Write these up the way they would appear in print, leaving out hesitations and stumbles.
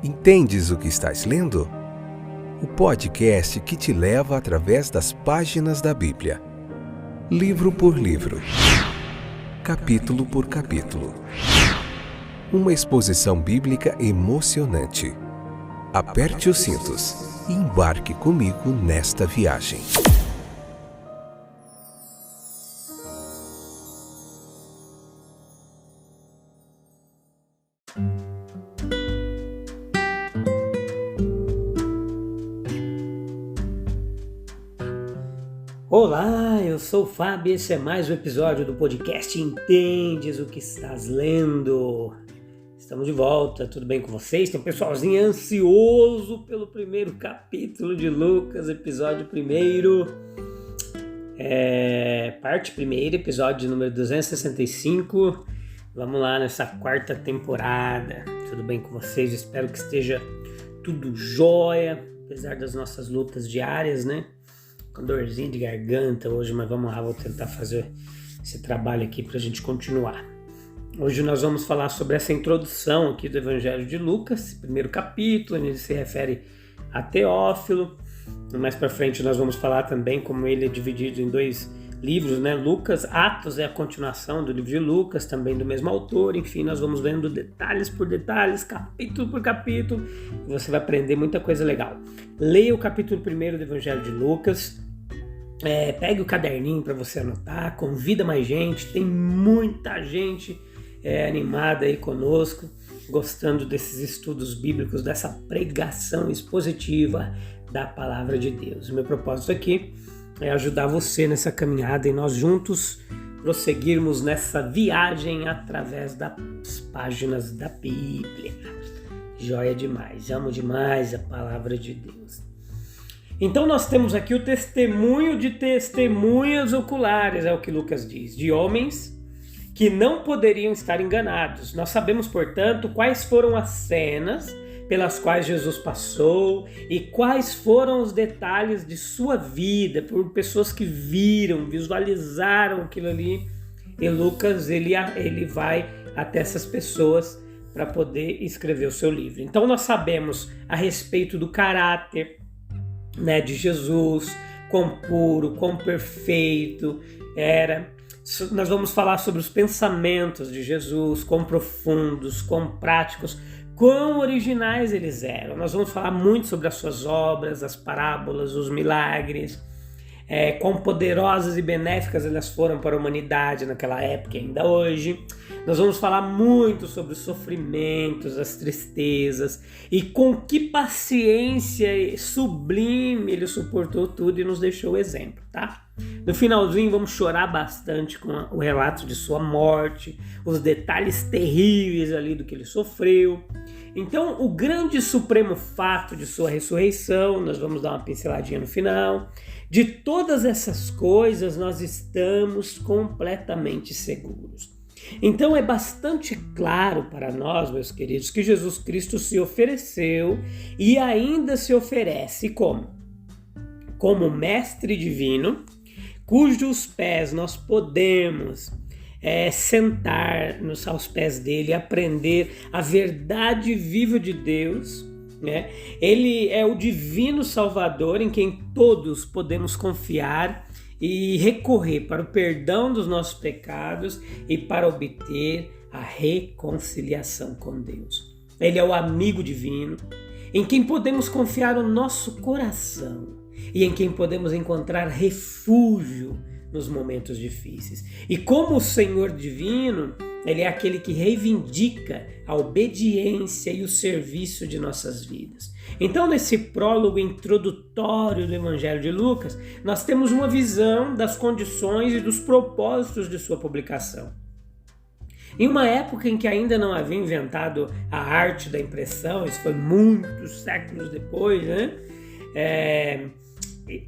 Entendes o que estás lendo? O podcast que te leva através das páginas da Bíblia. Livro por livro. Capítulo por capítulo. Uma exposição bíblica emocionante. Aperte os cintos e embarque comigo nesta viagem. Olá, eu sou o Fábio e esse é mais um episódio do podcast Entendes o que estás lendo? Estamos de volta, tudo bem com vocês? Tem um pessoalzinho ansioso pelo primeiro capítulo de Lucas, episódio primeiro, parte primeira, episódio número 265. Vamos lá nessa quarta temporada, tudo bem com vocês? Espero que esteja tudo jóia, apesar das nossas lutas diárias, né? Com dorzinha de garganta hoje, mas vamos lá, vou tentar fazer esse trabalho aqui para a gente continuar. Hoje nós vamos falar sobre essa introdução aqui do Evangelho de Lucas, primeiro capítulo, onde ele se refere a Teófilo. Mais para frente nós vamos falar também como ele é dividido em dois livros, né? Lucas, Atos é a continuação do livro de Lucas, também do mesmo autor. Enfim, nós vamos vendo detalhes por detalhes, capítulo por capítulo, e você vai aprender muita coisa legal. Leia o capítulo 1 do Evangelho de Lucas, pegue o caderninho para você anotar, convida mais gente, tem muita gente animada aí conosco, gostando desses estudos bíblicos, dessa pregação expositiva da Palavra de Deus. O meu propósito aqui é ajudar você nessa caminhada e nós juntos prosseguirmos nessa viagem através das páginas da Bíblia. Joia demais, amo demais a Palavra de Deus. Então nós temos aqui o testemunho de testemunhas oculares, é o que Lucas diz, de homens que não poderiam estar enganados. Nós sabemos, portanto, quais foram as cenas pelas quais Jesus passou e quais foram os detalhes de sua vida, por pessoas que viram, visualizaram aquilo ali. E Lucas ele vai até essas pessoas para poder escrever o seu livro. Então nós sabemos a respeito do caráter, né, de Jesus, quão puro, quão perfeito era. Nós vamos falar sobre os pensamentos de Jesus, quão profundos, quão práticos, quão originais eles eram. Nós vamos falar muito sobre as suas obras, as parábolas, os milagres, quão poderosas e benéficas elas foram para a humanidade naquela época e ainda hoje. Nós vamos falar muito sobre os sofrimentos, as tristezas e com que paciência sublime ele suportou tudo e nos deixou o exemplo, tá? No finalzinho vamos chorar bastante com o relato de sua morte, os detalhes terríveis ali do que ele sofreu. Então, o grande e supremo fato de sua ressurreição, nós vamos dar uma pinceladinha no final. De todas essas coisas, nós estamos completamente seguros. Então, é bastante claro para nós, meus queridos, que Jesus Cristo se ofereceu e ainda se oferece como? Como mestre divino, cujos pés nós podemos sentar aos pés dele, aprender a verdade viva de Deus, né? Ele é o divino Salvador em quem todos podemos confiar e recorrer para o perdão dos nossos pecados e para obter a reconciliação com Deus. Ele é o amigo divino em quem podemos confiar o nosso coração e em quem podemos encontrar refúgio nos momentos difíceis. E como o Senhor divino, ele é aquele que reivindica a obediência e o serviço de nossas vidas. Então, nesse prólogo introdutório do Evangelho de Lucas, nós temos uma visão das condições e dos propósitos de sua publicação. Em uma época em que ainda não havia inventado a arte da impressão, isso foi muitos séculos depois, né?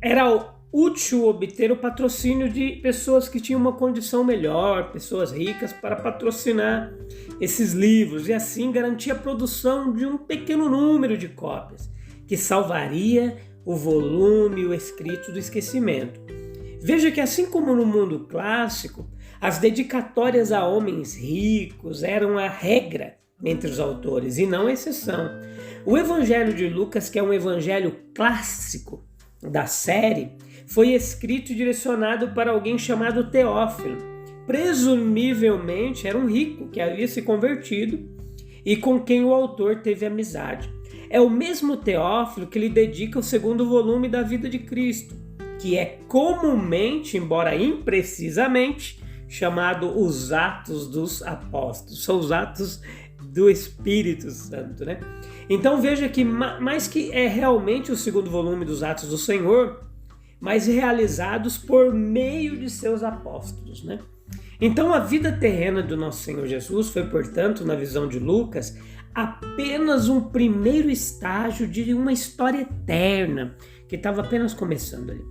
Era útil obter o patrocínio de pessoas que tinham uma condição melhor, pessoas ricas, para patrocinar esses livros e assim garantir a produção de um pequeno número de cópias, que salvaria o volume e o escrito do esquecimento. Veja que assim como no mundo clássico, as dedicatórias a homens ricos eram a regra entre os autores, e não exceção. O Evangelho de Lucas, que é um evangelho clássico da série, foi escrito e direcionado para alguém chamado Teófilo. Presumivelmente era um rico que havia se convertido e com quem o autor teve amizade. É o mesmo Teófilo que lhe dedica o segundo volume da vida de Cristo, que é comumente, embora imprecisamente, chamado os Atos dos Apóstolos. São os Atos do Espírito Santo, né? Então veja que mais que é realmente o segundo volume dos Atos do Senhor, mas realizados por meio de seus apóstolos, né? Então a vida terrena do nosso Senhor Jesus foi, portanto, na visão de Lucas, apenas um primeiro estágio de uma história eterna que estava apenas começando ali.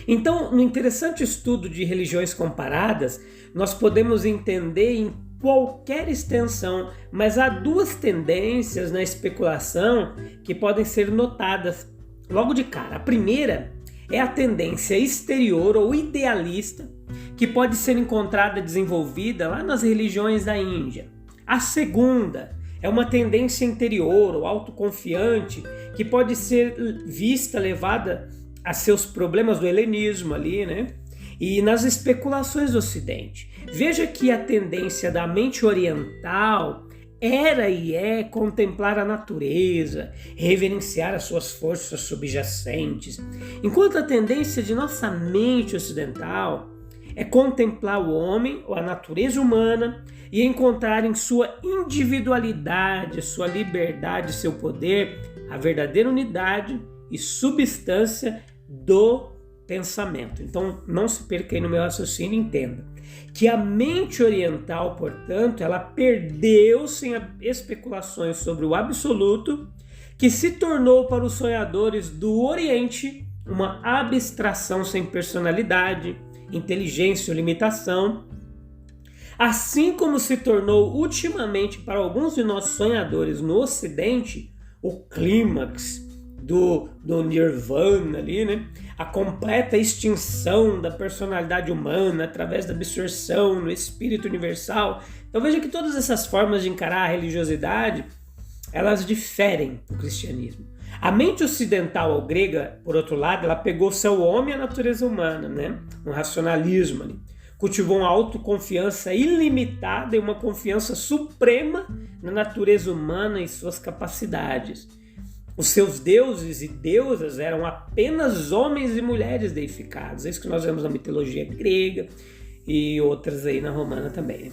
Então, no interessante estudo de religiões comparadas, nós podemos entender em qualquer extensão, mas há duas tendências na especulação que podem ser notadas logo de cara. A primeira é a tendência exterior ou idealista, que pode ser encontrada desenvolvida lá nas religiões da Índia. A segunda é uma tendência interior ou autoconfiante, que pode ser vista, levada a seus problemas do helenismo ali, né? E nas especulações do Ocidente. Veja que a tendência da mente oriental era e é contemplar a natureza, reverenciar as suas forças subjacentes, enquanto a tendência de nossa mente ocidental é contemplar o homem ou a natureza humana e encontrar em sua individualidade, sua liberdade, seu poder, a verdadeira unidade e substância do pensamento. Então, não se perca aí no meu raciocínio, entenda que a mente oriental, portanto, ela perdeu-se em especulações sobre o absoluto, que se tornou para os sonhadores do Oriente uma abstração sem personalidade, inteligência ou limitação, assim como se tornou ultimamente para alguns de nossos sonhadores no Ocidente o clímax do Nirvana ali, né? A completa extinção da personalidade humana através da absorção no espírito universal. Então veja que todas essas formas de encarar a religiosidade, elas diferem do cristianismo. A mente ocidental ou grega, por outro lado, ela pegou seu homem e a natureza humana, né? Um racionalismo ali. Cultivou uma autoconfiança ilimitada e uma confiança suprema na natureza humana e suas capacidades. Os seus deuses e deusas eram apenas homens e mulheres deificados. É isso que nós vemos na mitologia grega e outras aí na romana também.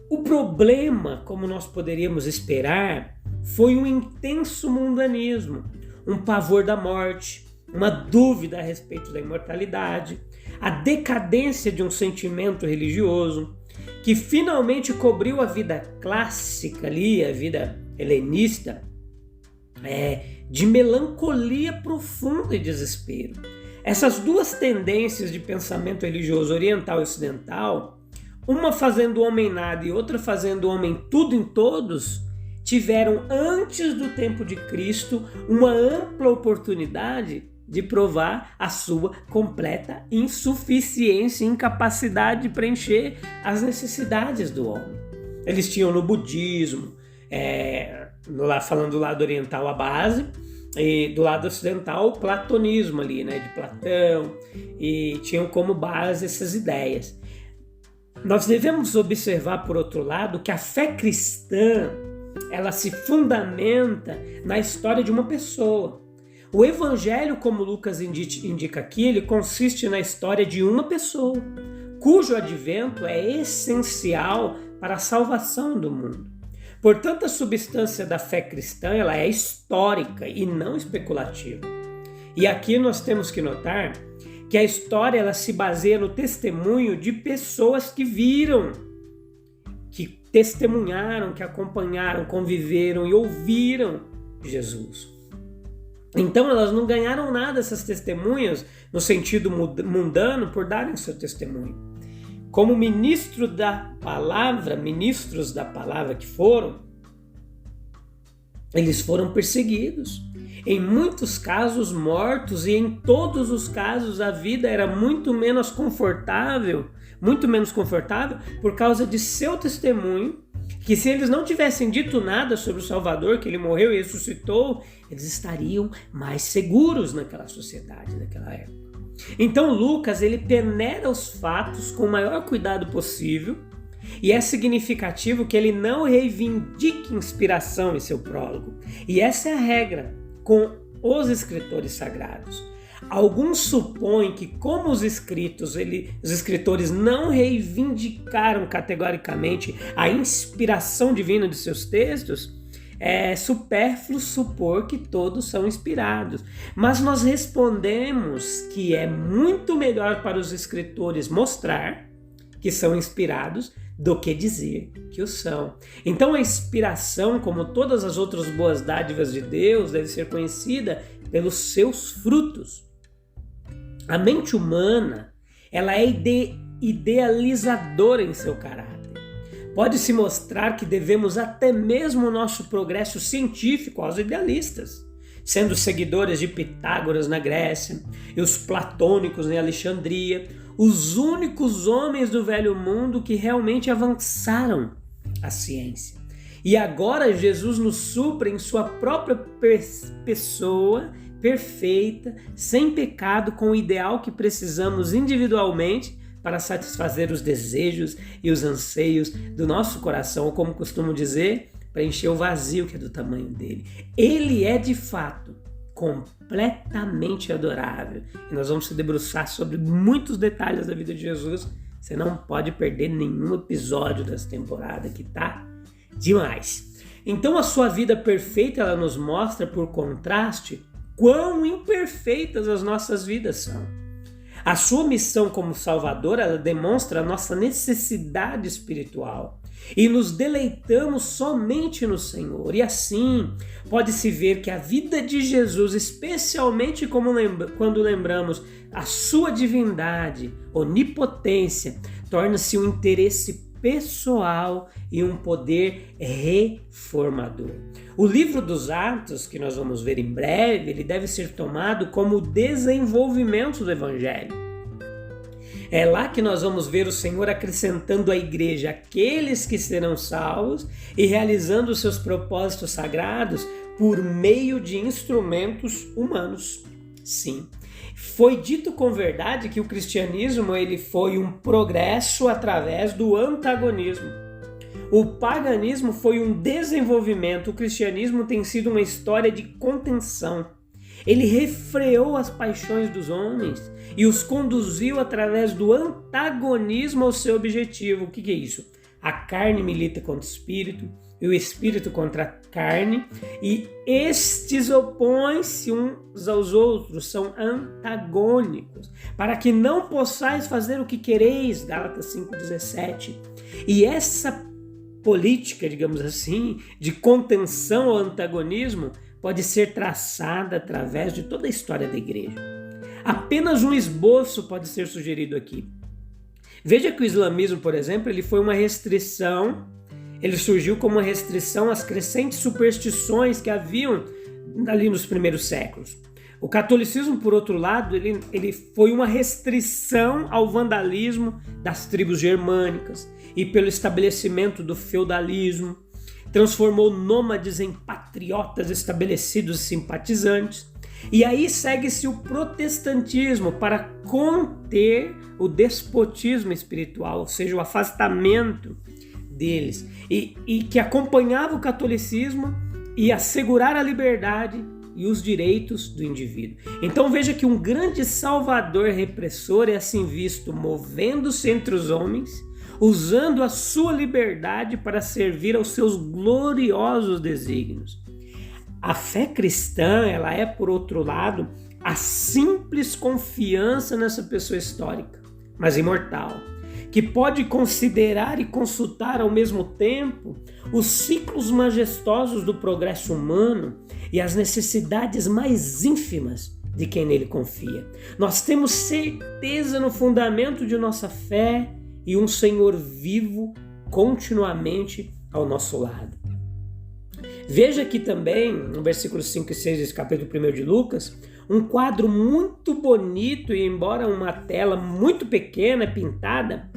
O problema, como nós poderíamos esperar, foi um intenso mundanismo, um pavor da morte, uma dúvida a respeito da imortalidade, a decadência de um sentimento religioso que finalmente cobriu a vida clássica ali, a vida helenista, de melancolia profunda e desespero. Essas duas tendências de pensamento religioso oriental e ocidental, uma fazendo o homem nada e outra fazendo o homem tudo em todos, tiveram antes do tempo de Cristo uma ampla oportunidade de provar a sua completa insuficiência e incapacidade de preencher as necessidades do homem. Eles tinham no budismo, falando do lado oriental a base, e do lado ocidental o platonismo ali, né, de Platão, e tinham como base essas ideias. Nós devemos observar, por outro lado, que a fé cristã, ela se fundamenta na história de uma pessoa. O evangelho, como Lucas indica aqui, ele consiste na história de uma pessoa, cujo advento é essencial para a salvação do mundo. Portanto, a substância da fé cristã, ela é histórica e não especulativa. E aqui nós temos que notar que a história, ela se baseia no testemunho de pessoas que viram, que testemunharam, que acompanharam, conviveram e ouviram Jesus. Então elas não ganharam nada, essas testemunhas, no sentido mundano, por darem seu testemunho. Como ministros da palavra que foram, eles foram perseguidos. Em muitos casos mortos, e em todos os casos a vida era muito menos confortável por causa de seu testemunho, que se eles não tivessem dito nada sobre o Salvador, que ele morreu e ressuscitou, eles estariam mais seguros naquela sociedade, naquela época. Então Lucas, ele peneira os fatos com o maior cuidado possível, e é significativo que ele não reivindique inspiração em seu prólogo. E essa é a regra com os escritores sagrados. Alguns supõem que, como os escritores não reivindicaram categoricamente a inspiração divina de seus textos, é supérfluo supor que todos são inspirados. Mas nós respondemos que é muito melhor para os escritores mostrar que são inspirados do que dizer que o são. Então a inspiração, como todas as outras boas dádivas de Deus, deve ser conhecida pelos seus frutos. A mente humana, ela é idealizadora em seu caráter. Pode-se mostrar que devemos até mesmo o nosso progresso científico aos idealistas, sendo seguidores de Pitágoras na Grécia e os platônicos em Alexandria, os únicos homens do velho mundo que realmente avançaram a ciência. E agora Jesus nos supre em sua própria pessoa perfeita, sem pecado, com o ideal que precisamos individualmente para satisfazer os desejos e os anseios do nosso coração, ou como costumo dizer, para encher o vazio que é do tamanho dele. Ele é de fato completamente adorável. E nós vamos se debruçar sobre muitos detalhes da vida de Jesus. Você não pode perder nenhum episódio dessa temporada, que tá demais. Então a sua vida perfeita, ela nos mostra, por contraste, quão imperfeitas as nossas vidas são. A sua missão como Salvador, ela demonstra a nossa necessidade espiritual. E nos deleitamos somente no Senhor. E assim, pode-se ver que a vida de Jesus, especialmente quando lembramos a sua divindade, onipotência, torna-se um interesse pessoal e um poder reformador. O livro dos Atos, que nós vamos ver em breve, ele deve ser tomado como o desenvolvimento do Evangelho. É lá que nós vamos ver o Senhor acrescentando à igreja aqueles que serão salvos e realizando os seus propósitos sagrados por meio de instrumentos humanos. Sim, foi dito com verdade que o cristianismo ele foi um progresso através do antagonismo. O paganismo foi um desenvolvimento, o cristianismo tem sido uma história de contenção. Ele refreou as paixões dos homens e os conduziu através do antagonismo ao seu objetivo. O que é isso? A carne milita contra o espírito e o espírito contra a carne, e estes opõem-se uns aos outros, são antagônicos, para que não possais fazer o que quereis, Gálatas 5,17. E essa política, digamos assim, de contenção ao antagonismo, pode ser traçada através de toda a história da igreja. Apenas um esboço pode ser sugerido aqui. Veja que o islamismo, por exemplo, ele foi uma restrição, ele surgiu como uma restrição às crescentes superstições que haviam ali nos primeiros séculos. O catolicismo, por outro lado, ele foi uma restrição ao vandalismo das tribos germânicas e pelo estabelecimento do feudalismo. Transformou nômades em patriotas estabelecidos e simpatizantes. E aí segue-se o protestantismo para conter o despotismo espiritual, ou seja, o afastamento deles, e que acompanhava o catolicismo e assegurar a liberdade e os direitos do indivíduo. Então veja que um grande salvador repressor é assim visto movendo-se entre os homens, usando a sua liberdade para servir aos seus gloriosos desígnios. A fé cristã, ela é, por outro lado, a simples confiança nessa pessoa histórica, mas imortal, que pode considerar e consultar ao mesmo tempo os ciclos majestosos do progresso humano e as necessidades mais ínfimas de quem nele confia. Nós temos certeza no fundamento de nossa fé e um Senhor vivo continuamente ao nosso lado. Veja aqui também, no versículo 5 e 6 desse capítulo 1 de Lucas, um quadro muito bonito, e embora uma tela muito pequena, pintada,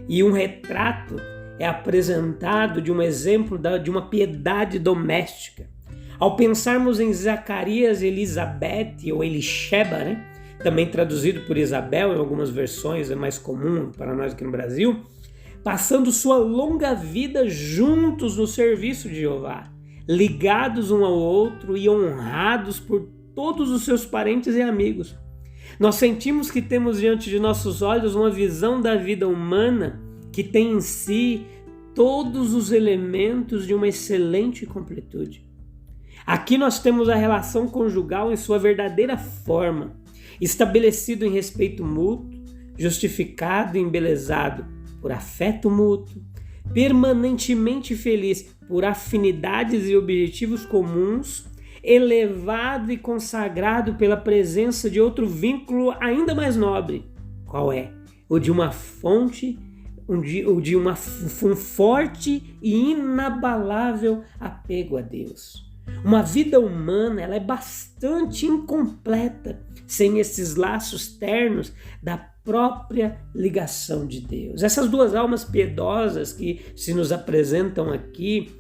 e um retrato, é apresentado de um exemplo de uma piedade doméstica. Ao pensarmos em Zacarias e Elizabeth, ou Elisheba, também traduzido por Isabel, em algumas versões é mais comum para nós aqui no Brasil, passando sua longa vida juntos no serviço de Jeová, ligados um ao outro e honrados por todos os seus parentes e amigos. Nós sentimos que temos diante de nossos olhos uma visão da vida humana que tem em si todos os elementos de uma excelente completude. Aqui nós temos a relação conjugal em sua verdadeira forma, estabelecido em respeito mútuo, justificado e embelezado por afeto mútuo, permanentemente feliz por afinidades e objetivos comuns, elevado e consagrado pela presença de outro vínculo ainda mais nobre. Qual é? O de uma fonte, o de um forte e inabalável apego a Deus. Uma vida humana, ela é bastante incompleta sem esses laços ternos da própria ligação de Deus. Essas duas almas piedosas que se nos apresentam aqui,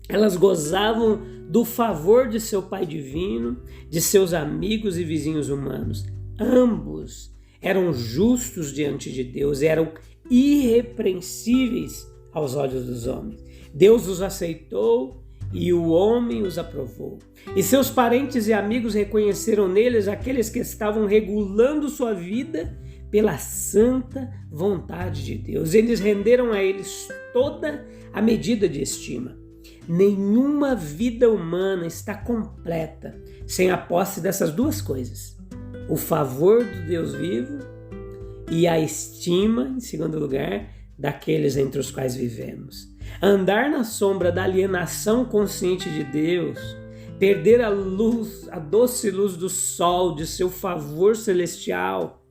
elas gozavam do favor de seu Pai Divino, de seus amigos e vizinhos humanos. Ambos eram justos diante de Deus, eram irrepreensíveis aos olhos dos homens. Deus os aceitou e o homem os aprovou. E seus parentes e amigos reconheceram neles aqueles que estavam regulando sua vida pela santa vontade de Deus. Eles renderam a eles toda a medida de estima. Nenhuma vida humana está completa sem a posse dessas duas coisas: o favor do Deus vivo e a estima, em segundo lugar, daqueles entre os quais vivemos. Andar na sombra da alienação consciente de Deus, perder a luz, a doce luz do sol, de seu favor celestial,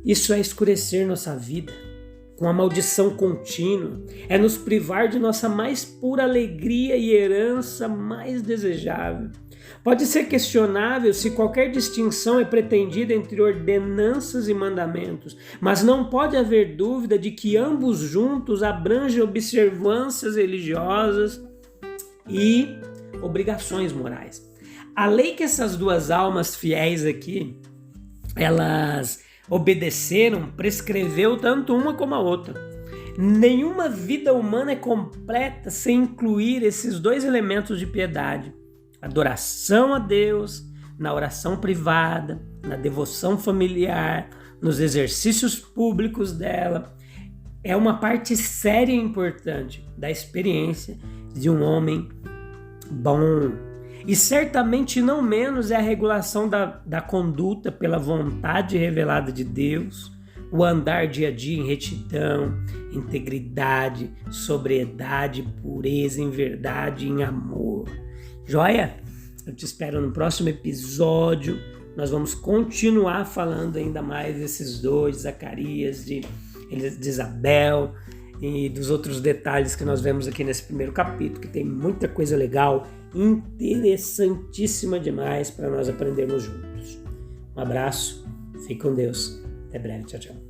isso é escurecer nossa vida com a maldição contínua, é nos privar de nossa mais pura alegria e herança mais desejável. Pode ser questionável se qualquer distinção é pretendida entre ordenanças e mandamentos, mas não pode haver dúvida de que ambos juntos abrangem observâncias religiosas e obrigações morais. A lei que essas duas almas fiéis aqui, elas obedeceram, prescreveu tanto uma como a outra. Nenhuma vida humana é completa sem incluir esses dois elementos de piedade: adoração a Deus, na oração privada, na devoção familiar, nos exercícios públicos dela. É uma parte séria e importante da experiência de um homem bom. E certamente não menos é a regulação da conduta pela vontade revelada de Deus, o andar dia a dia em retidão, integridade, sobriedade, pureza, em verdade, em amor. Joia? Eu te espero no próximo episódio. Nós vamos continuar falando ainda mais desses dois, Zacarias, de Isabel e dos outros detalhes que nós vemos aqui nesse primeiro capítulo, que tem muita coisa legal, interessantíssima demais para nós aprendermos juntos. Um abraço, fique com Deus, até breve, tchau, tchau.